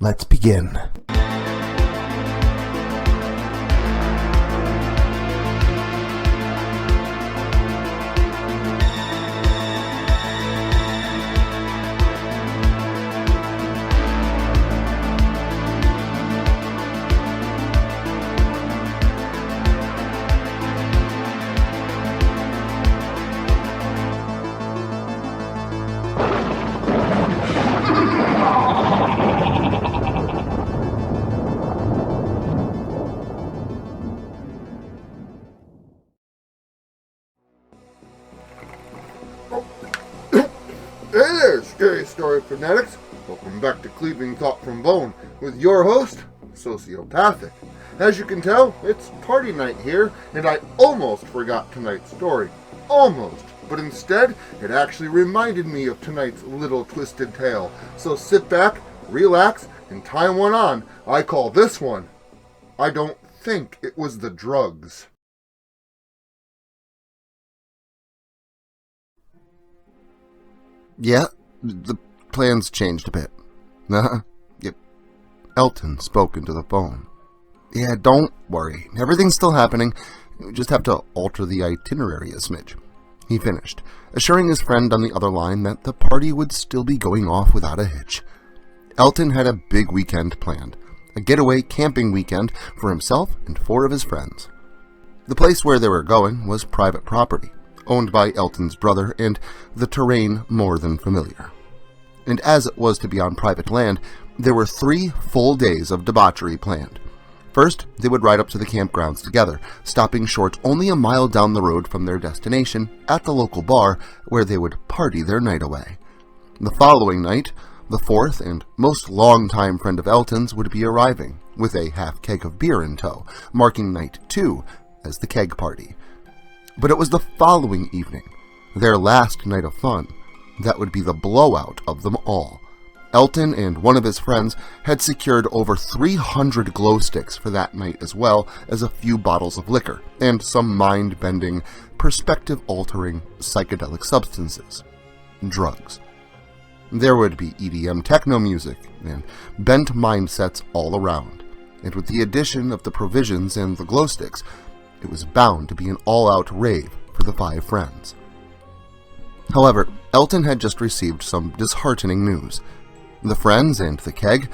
Let's begin. Hey there, Scary Story Fanatics! Welcome back to Cleaving Thought from Bone with your host, Sociopathic. As you can tell, it's party night here, and I almost forgot tonight's story. Almost. But instead, it actually reminded me of tonight's little twisted tale. So sit back, relax, and tie one on. I call this one, I Don't Think It Was the Drugs. Yeah, the plans changed a bit. Yep. Elton spoke into the phone. Yeah, don't worry. Everything's still happening. We just have to alter the itinerary a smidge. He finished, assuring his friend on the other line that the party would still be going off without a hitch. Elton had a big weekend planned. A getaway camping weekend for himself and 4 of his friends. The place where they were going was private property, owned by Elton's brother, and the terrain more than familiar. And as it was to be on private land, there were 3 full days of debauchery planned. First, they would ride up to the campgrounds together, stopping short only a mile down the road from their destination at the local bar where they would party their night away. The following night, the 4th and most long-time friend of Elton's would be arriving, with a half keg of beer in tow, marking night 2 as the keg party. But it was the following evening, their last night of fun, that would be the blowout of them all. Elton and one of his friends had secured over 300 glow sticks for that night, as well as a few bottles of liquor and some mind-bending, perspective-altering psychedelic substances. Drugs. There would be EDM techno music and bent mindsets all around, and with the addition of the provisions and the glow sticks, it was bound to be an all-out rave for the 5 friends. However, Elton had just received some disheartening news. The friends and the keg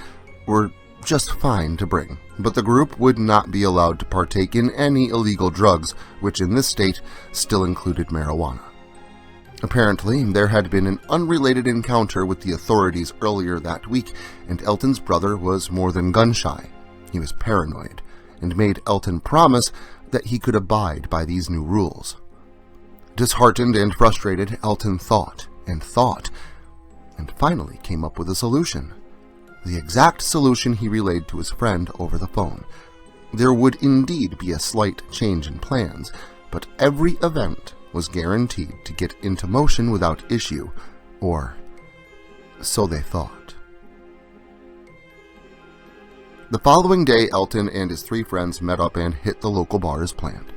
were just fine to bring, but the group would not be allowed to partake in any illegal drugs, which in this state still included marijuana. Apparently, there had been an unrelated encounter with the authorities earlier that week, and Elton's brother was more than gun-shy. He was paranoid, and made Elton promise that he could abide by these new rules. Disheartened and frustrated, Elton thought, and finally came up with a solution. The exact solution he relayed to his friend over the phone. There would indeed be a slight change in plans, but every event was guaranteed to get into motion without issue, or so they thought. The following day, Elton and his 3 friends met up and hit the local bar as planned.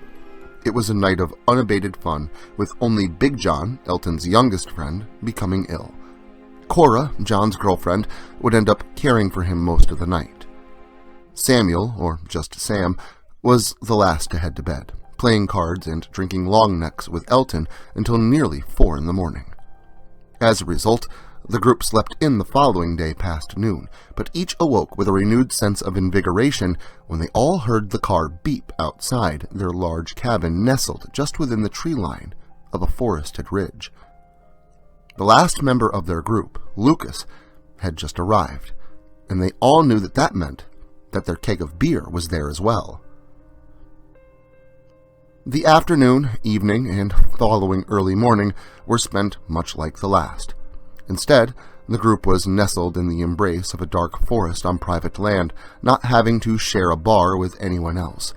It was a night of unabated fun, with only Big John, Elton's youngest friend, becoming ill. Cora, John's girlfriend, would end up caring for him most of the night. Samuel, or just Sam, was the last to head to bed, playing cards and drinking long necks with Elton until nearly 4 in the morning. As a result, the group slept in the following day past noon, but each awoke with a renewed sense of invigoration when they all heard the car beep outside their large cabin nestled just within the tree line of a forested ridge. The last member of their group, Lucas, had just arrived, and they all knew that that meant that their keg of beer was there as well. The afternoon, evening, and following early morning were spent much like the last. Instead, the group was nestled in the embrace of a dark forest on private land, not having to share a bar with anyone else.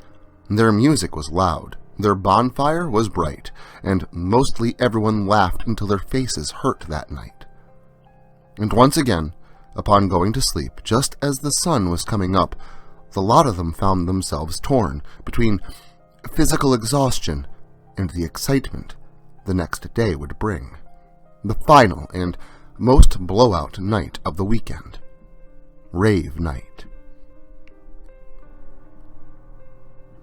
Their music was loud, their bonfire was bright, and mostly everyone laughed until their faces hurt that night. And once again, upon going to sleep, just as the sun was coming up, the lot of them found themselves torn between physical exhaustion and the excitement the next day would bring. The final and most blowout night of the weekend. rave night.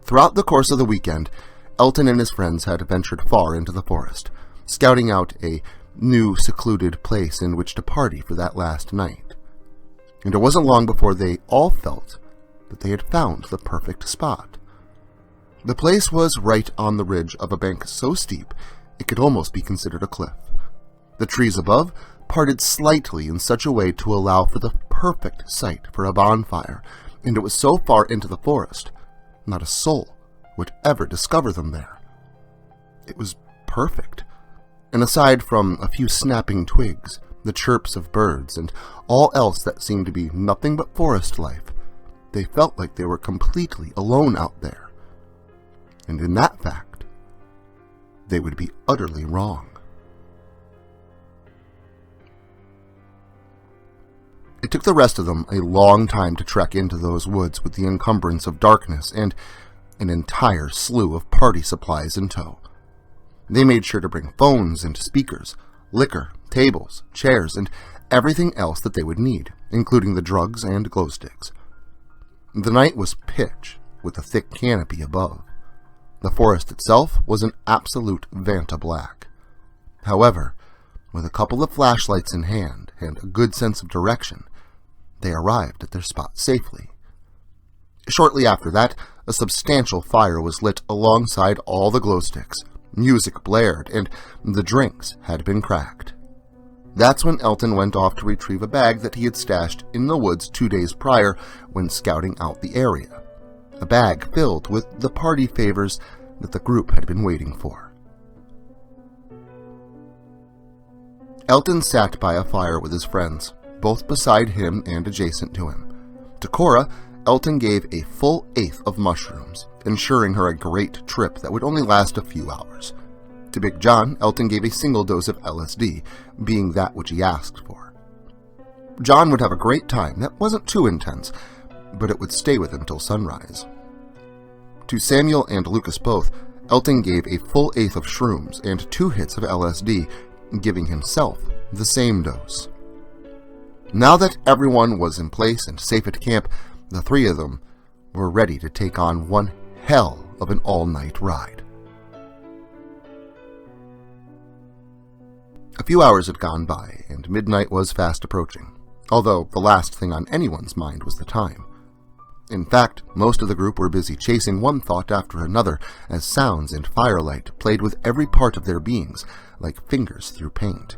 Throughout the course of the weekend, Elton and his friends had ventured far into the forest, scouting out a new secluded place in which to party for that last night. And it wasn't long before they all felt that they had found the perfect spot. The place was right on the ridge of a bank so steep it could almost be considered a cliff. The trees above parted slightly in such a way to allow for the perfect site for a bonfire, and it was so far into the forest, not a soul would ever discover them there. It was perfect, and aside from a few snapping twigs, the chirps of birds, and all else that seemed to be nothing but forest life, they felt like they were completely alone out there. And in that fact, they would be utterly wrong. It took the rest of them a long time to trek into those woods with the encumbrance of darkness and an entire slew of party supplies in tow. They made sure to bring phones and speakers, liquor, tables, chairs, and everything else that they would need, including the drugs and glow sticks. The night was pitch, with a thick canopy above. The forest itself was an absolute Vanta black. However, with a couple of flashlights in hand and a good sense of direction, they arrived at their spot safely. Shortly after that, a substantial fire was lit alongside all the glow sticks, music blared, and the drinks had been cracked. That's when Elton went off to retrieve a bag that he had stashed in the woods 2 days prior when scouting out the area. A bag filled with the party favors that the group had been waiting for. Elton sat by a fire with his friends, both beside him and adjacent to him. To Cora, Elton gave a full eighth of mushrooms, ensuring her a great trip that would only last a few hours. To Big John, Elton gave a single dose of LSD, being that which he asked for. John would have a great time that wasn't too intense, but it would stay with him till sunrise. To Samuel and Lucas both, Elton gave a full eighth of shrooms and 2 hits of LSD, giving himself the same dose. Now that everyone was in place and safe at camp, the 3 of them were ready to take on one hell of an all-night ride. A few hours had gone by, and midnight was fast approaching, although the last thing on anyone's mind was the time. In fact, most of the group were busy chasing one thought after another as sounds and firelight played with every part of their beings, like fingers through paint.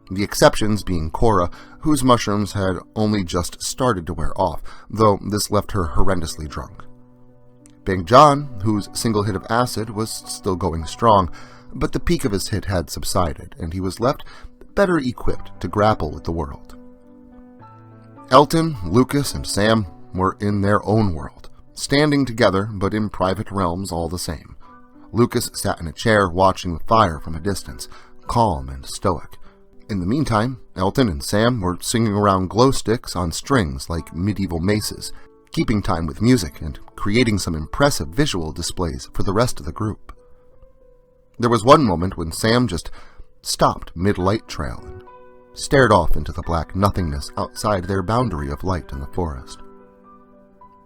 The exceptions being Cora, whose mushrooms had only just started to wear off, though this left her horrendously drunk. Big John, whose single hit of acid was still going strong, but the peak of his hit had subsided, and he was left better equipped to grapple with the world. Elton, Lucas, and Sam were in their own world, standing together but in private realms all the same. Lucas sat in a chair watching the fire from a distance, calm and stoic. In the meantime, Elton and Sam were singing around glow sticks on strings like medieval maces, keeping time with music and creating some impressive visual displays for the rest of the group. There was one moment when Sam just stopped mid-light trail and stared off into the black nothingness outside their boundary of light in the forest.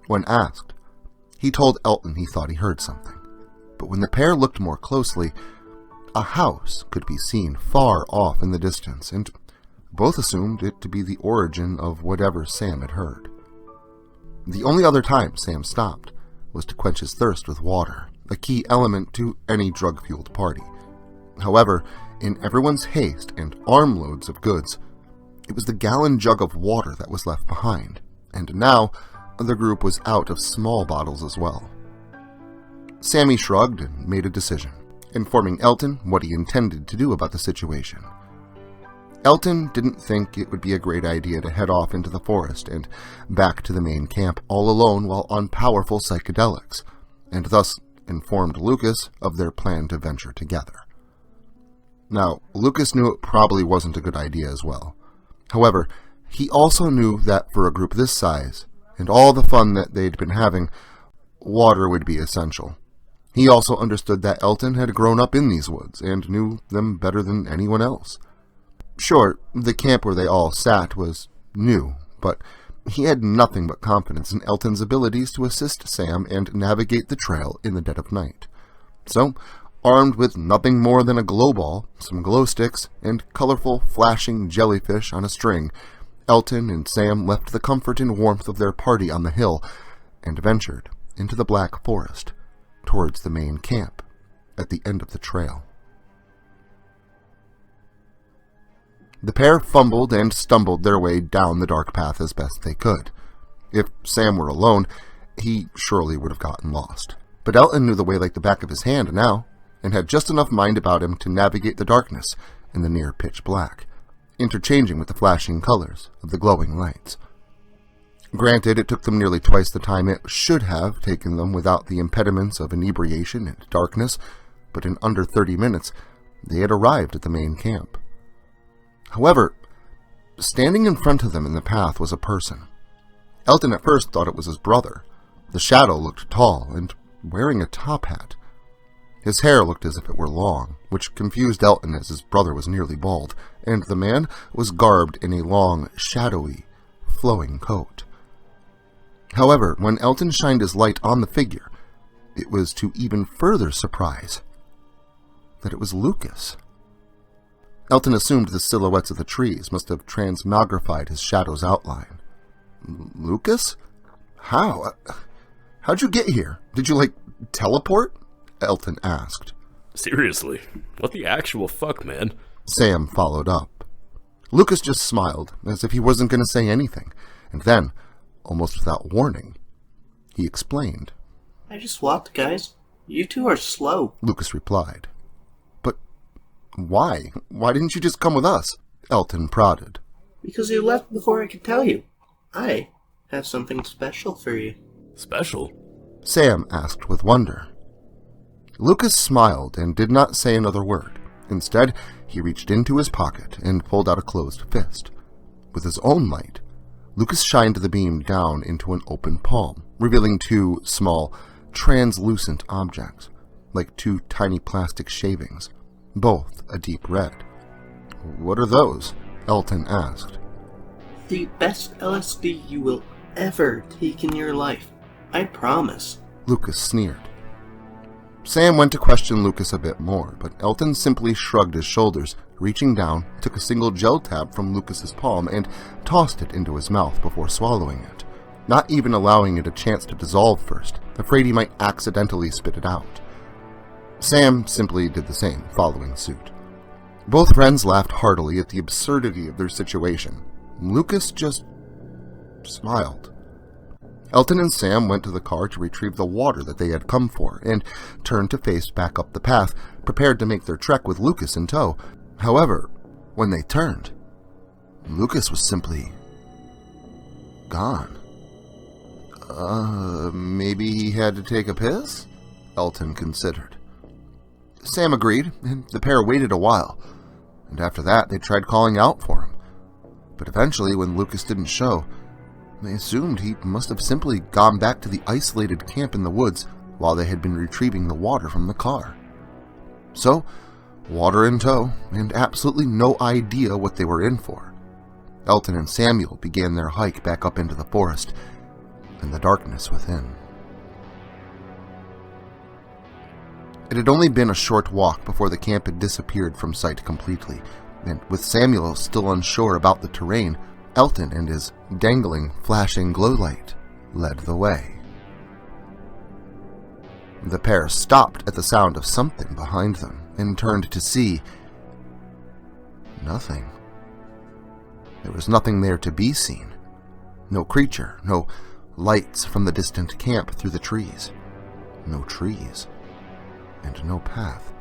When asked, he told Elton he thought he heard something, but when the pair looked more closely, a house could be seen far off in the distance, and both assumed it to be the origin of whatever Sam had heard. The only other time Sam stopped was to quench his thirst with water, a key element to any drug-fueled party. However, in everyone's haste and armloads of goods, it was the gallon jug of water that was left behind, and now the group was out of small bottles as well. Sammy shrugged and made a decision, informing Elton what he intended to do about the situation. Elton didn't think it would be a great idea to head off into the forest and back to the main camp all alone while on powerful psychedelics, and thus informed Lucas of their plan to venture together. Now, Lucas knew it probably wasn't a good idea as well. However, he also knew that for a group this size, and all the fun that they'd been having, water would be essential. He also understood that Elton had grown up in these woods and knew them better than anyone else. Sure, the camp where they all sat was new, but He had nothing but confidence in Elton's abilities to assist Sam and navigate the trail in the dead of night. So, armed with nothing more than a glow ball, some glow sticks, and colorful, flashing jellyfish on a string, Elton and Sam left the comfort and warmth of their party on the hill and ventured into the black forest towards the main camp at the end of the trail. The pair fumbled and stumbled their way down the dark path as best they could. If Sam were alone, he surely would have gotten lost. But Elton knew the way like the back of his hand now, and had just enough mind about him to navigate the darkness in the near pitch black, interchanging with the flashing colors of the glowing lights. Granted, it took them nearly twice the time it should have taken them without the impediments of inebriation and darkness, but in under 30 minutes they had arrived at the main camp. However, standing in front of them in the path was a person. Elton at first thought it was his brother. The shadow looked tall and wearing a top hat. His hair looked as if it were long, which confused Elton as his brother was nearly bald, and the man was garbed in a long, shadowy, flowing coat. However, when Elton shined his light on the figure, it was to even further surprise that it was Lucas. Elton assumed the silhouettes of the trees must have transmogrified his shadow's outline. Lucas? How? How'd you get here? Did you, teleport? Elton asked. Seriously, what the actual fuck, man? Sam followed up. Lucas just smiled, as if he wasn't going to say anything, and then, almost without warning, he explained. I just swapped, guys. You two are slow. Lucas replied. But why? Why didn't you just come with us? Elton prodded. Because you left before I could tell you. I have something special for you. Special? Sam asked with wonder. Lucas smiled and did not say another word. Instead, he reached into his pocket and pulled out a closed fist. With his own light, Lucas shined the beam down into an open palm, revealing two small, translucent objects, like two tiny plastic shavings, both a deep red. What are those? Elton asked. The best LSD you will ever take in your life. I promise. Lucas sneered. Sam went to question Lucas a bit more, but Elton simply shrugged his shoulders, reaching down, took a single gel tab from Lucas's palm and tossed it into his mouth before swallowing it, not even allowing it a chance to dissolve first, afraid he might accidentally spit it out. Sam simply did the same, following suit. Both friends laughed heartily at the absurdity of their situation. Lucas just smiled. Elton and Sam went to the car to retrieve the water that they had come for, and turned to face back up the path, prepared to make their trek with Lucas in tow. However, when they turned, Lucas was simply gone. Maybe he had to take a piss? Elton considered. Sam agreed, and the pair waited a while, and after that they tried calling out for him. But eventually, when Lucas didn't show, they assumed he must have simply gone back to the isolated camp in the woods while they had been retrieving the water from the car. So, water in tow, and absolutely no idea what they were in for, Elton and Samuel began their hike back up into the forest and the darkness within. It had only been a short walk before the camp had disappeared from sight completely, and with Samuel still unsure about the terrain, Elton and his dangling, flashing glow light led the way. The pair stopped at the sound of something behind them and turned to see nothing. There was nothing there to be seen. No creature, no lights from the distant camp through the trees. No trees, and no path.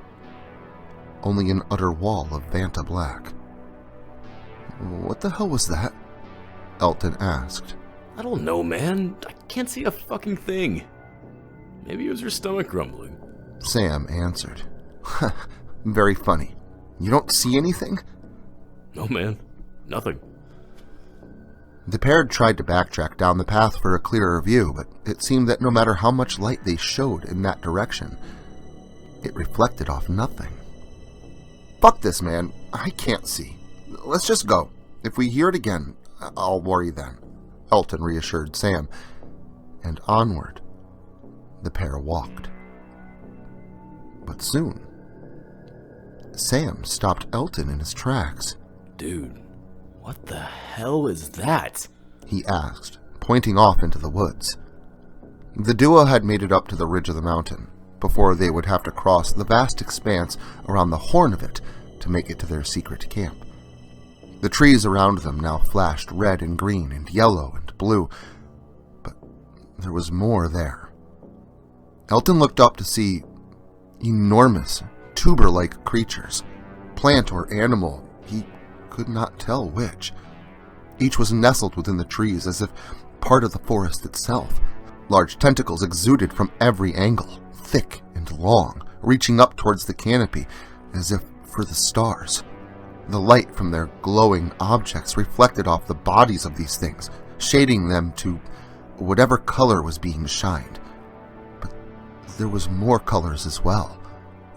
Only an utter wall of Vanta black. What the hell was that? Elton asked. I don't know, man. I can't see a fucking thing. Maybe it was your stomach grumbling. Sam answered. Very funny. You don't see anything? No, man. Nothing. The pair tried to backtrack down the path for a clearer view, but it seemed that no matter how much light they showed in that direction, it reflected off nothing. Fuck this, man. I can't see. Let's just go. If we hear it again, I'll worry then. Elton reassured Sam, and onward the pair walked. But soon, Sam stopped Elton in his tracks. Dude, what the hell is that? He asked, pointing off into the woods. The duo had made it up to the ridge of the mountain before they would have to cross the vast expanse around the horn of it to make it to their secret camp. The trees around them now flashed red and green and yellow and blue, but there was more there. Elton looked up to see enormous, tuber-like creatures, plant or animal, he could not tell which. Each was nestled within the trees as if part of the forest itself. Large tentacles exuded from every angle, thick and long, reaching up towards the canopy as if for the stars. The light from their glowing objects reflected off the bodies of these things, shading them to whatever color was being shined. But there was more colors as well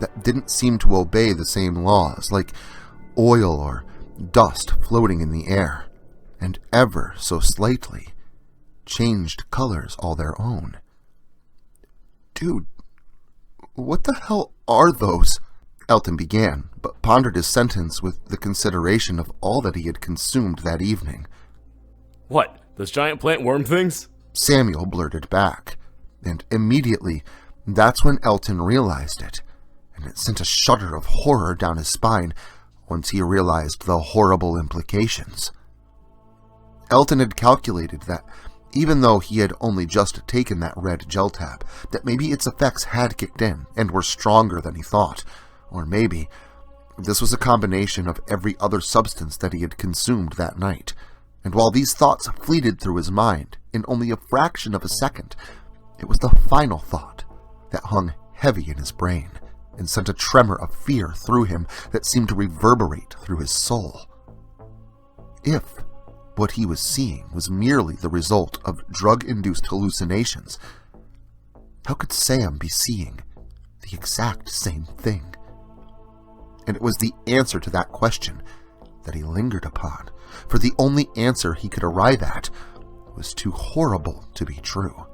that didn't seem to obey the same laws, like oil or dust floating in the air, and ever so slightly changed colors all their own. Dude, what the hell are those? Elton began, but pondered his sentence with the consideration of all that he had consumed that evening. What, those giant plant worm things? Samuel blurted back, and immediately that's when Elton realized it, and it sent a shudder of horror down his spine once he realized the horrible implications. Elton had calculated that even though he had only just taken that red gel tab, that maybe its effects had kicked in and were stronger than he thought. Or maybe this was a combination of every other substance that he had consumed that night. And while these thoughts fleeted through his mind in only a fraction of a second, it was the final thought that hung heavy in his brain and sent a tremor of fear through him that seemed to reverberate through his soul. If what he was seeing was merely the result of drug-induced hallucinations, how could Sam be seeing the exact same thing? And it was the answer to that question that he lingered upon, for the only answer he could arrive at was too horrible to be true.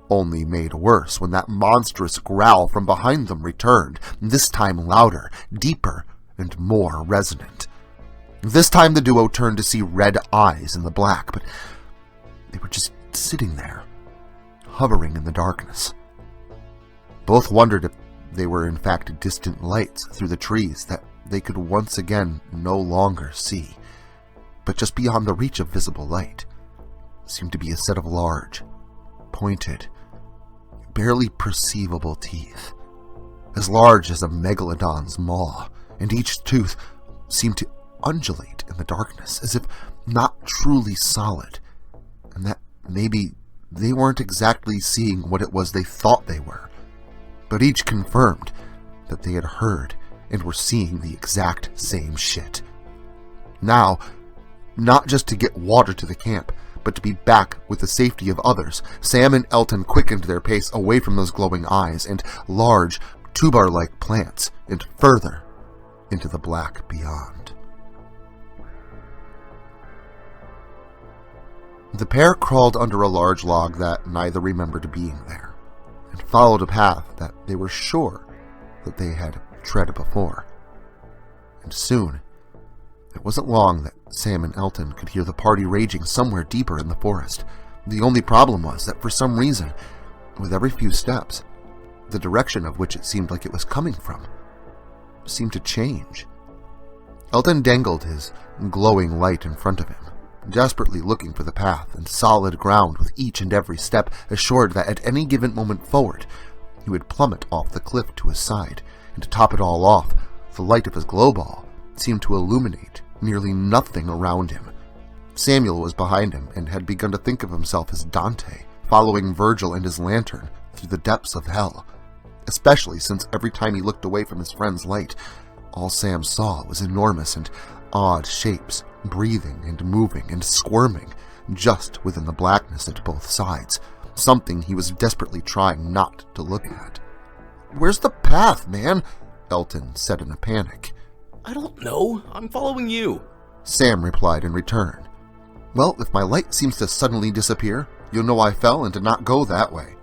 Only made worse when that monstrous growl from behind them returned, this time louder, deeper, and more resonant. This time the duo turned to see red eyes in the black, but they were just sitting there, hovering in the darkness. Both wondered if they were in fact distant lights through the trees that they could once again no longer see, but just beyond the reach of visible light seemed to be a set of large, pointed, barely perceivable teeth, as large as a megalodon's maw, and each tooth seemed to undulate in the darkness as if not truly solid, and that maybe they weren't exactly seeing what it was they thought they were, but each confirmed that they had heard and were seeing the exact same shit. Now, not just to get water to the camp, but to be back with the safety of others, Sam and Elton quickened their pace away from those glowing eyes and large, tuber-like plants, and further into the black beyond. The pair crawled under a large log that neither remembered being there, and followed a path that they were sure that they had tread before. And soon, it wasn't long that Sam and Elton could hear the party raging somewhere deeper in the forest. The only problem was that for some reason, with every few steps, the direction of which it seemed like it was coming from seemed to change. Elton dangled his glowing light in front of him, desperately looking for the path and solid ground with each and every step, assured that at any given moment forward, he would plummet off the cliff to his side, and to top it all off, the light of his glow ball seemed to illuminate nearly nothing around him. Samuel was behind him and had begun to think of himself as Dante, following Virgil and his lantern through the depths of hell, especially since every time he looked away from his friend's light, all Sam saw was enormous and odd shapes, breathing and moving and squirming just within the blackness at both sides, something he was desperately trying not to look at. "Where's the path, man?" Elton said in a panic. I don't know. I'm following you. Sam replied in return. Well, if my light seems to suddenly disappear, you'll know I fell and did not go that way.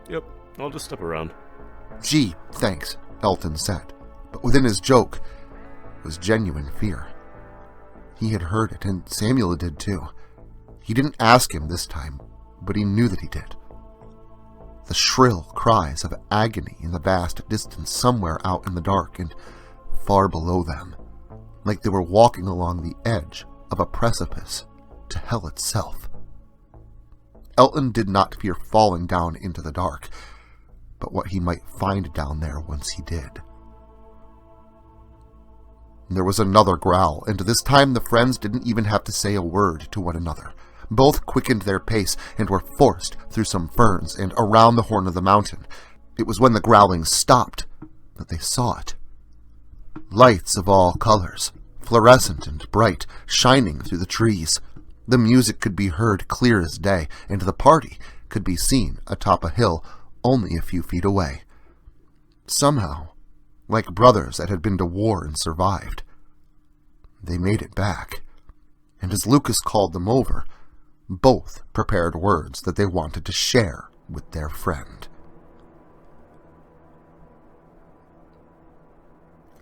Yep, I'll just step around. Gee, thanks, Elton said, but within his joke was genuine fear. He had heard it, and Samuel did too. He didn't ask him this time, but he knew that he did. The shrill cries of agony in the vast distance somewhere out in the dark and far below them, like they were walking along the edge of a precipice to hell itself. Elton did not fear falling down into the dark, but what he might find down there once he did. There was another growl, and this time the friends didn't even have to say a word to one another. Both quickened their pace and were forced through some ferns and around the horn of the mountain. It was when the growling stopped that they saw it. Lights of all colors, fluorescent and bright, shining through the trees. The music could be heard clear as day, and the party could be seen atop a hill only a few feet away. Somehow, like brothers that had been to war and survived, they made it back. And as Lucas called them over, both prepared words that they wanted to share with their friend.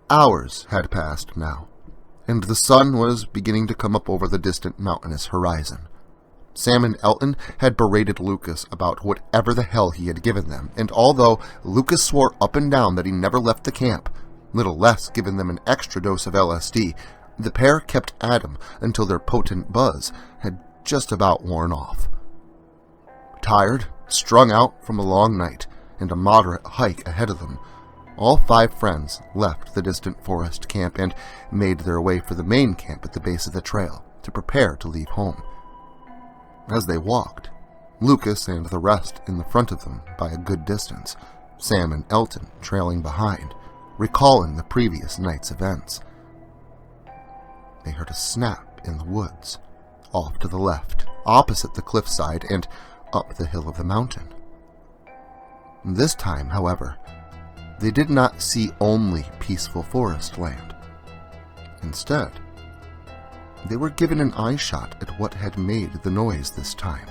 Hours had passed now, and the sun was beginning to come up over the distant mountainous horizon. Sam and Elton had berated Lucas about whatever the hell he had given them, and although Lucas swore up and down that he never left the camp, little less given them an extra dose of LSD, the pair kept at him until their potent buzz had just about worn off. Tired, strung out from a long night, and a moderate hike ahead of them, all 5 friends left the distant forest camp and made their way for the main camp at the base of the trail to prepare to leave home. As they walked, Lucas and the rest in the front of them by a good distance, Sam and Elton trailing behind, recalling the previous night's events. They heard a snap in the woods, off to the left, opposite the cliffside and up the hill of the mountain. This time, however, they did not see only peaceful forest land. Instead, they were given an eye shot at what had made the noise this time,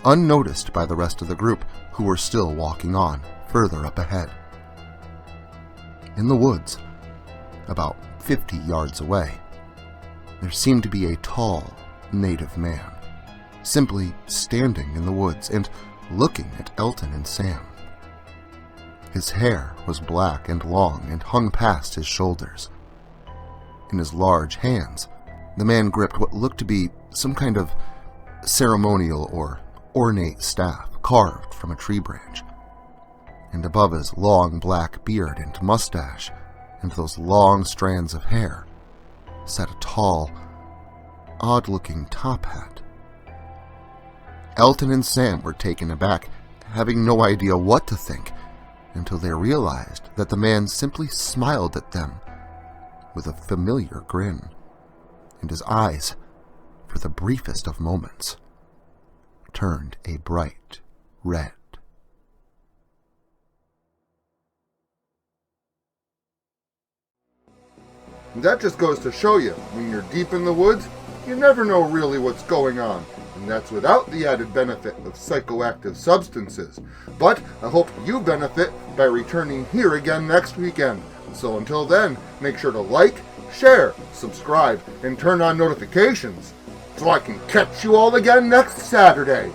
unnoticed by the rest of the group who were still walking on further up ahead. In the woods, about 50 yards away, there seemed to be a tall native man, simply standing in the woods and looking at Elton and Sam. His hair was black and long and hung past his shoulders. In his large hands, the man gripped what looked to be some kind of ceremonial or ornate staff carved from a tree branch. And above his long black beard and mustache and those long strands of hair sat a tall, odd-looking top hat. Elton and Sam were taken aback, having no idea what to think, until they realized that the man simply smiled at them with a familiar grin, and his eyes, for the briefest of moments, turned a bright red. That just goes to show you, when you're deep in the woods, you never know really what's going on, and that's without the added benefit of psychoactive substances. But I hope you benefit by returning here again next weekend. So until then, make sure to like, share, subscribe, and turn on notifications so I can catch you all again next Saturday.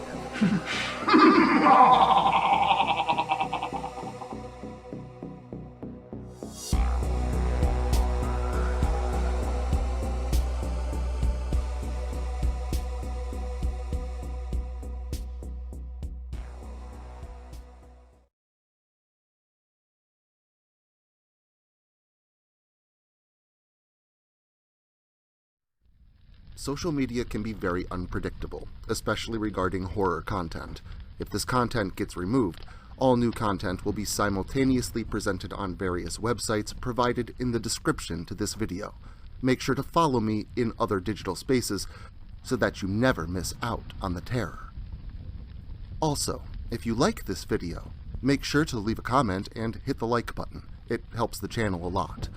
Social media can be very unpredictable, especially regarding horror content. If this content gets removed, all new content will be simultaneously presented on various websites provided in the description to this video. Make sure to follow me in other digital spaces so that you never miss out on the terror. Also, if you like this video, make sure to leave a comment and hit the like button. It helps the channel a lot.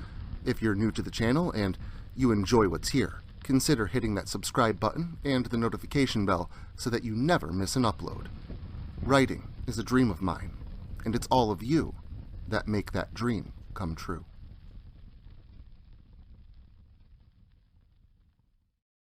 If you're new to the channel and you enjoy what's here, consider hitting that subscribe button and the notification bell so that you never miss an upload. Writing is a dream of mine, and it's all of you that make that dream come true.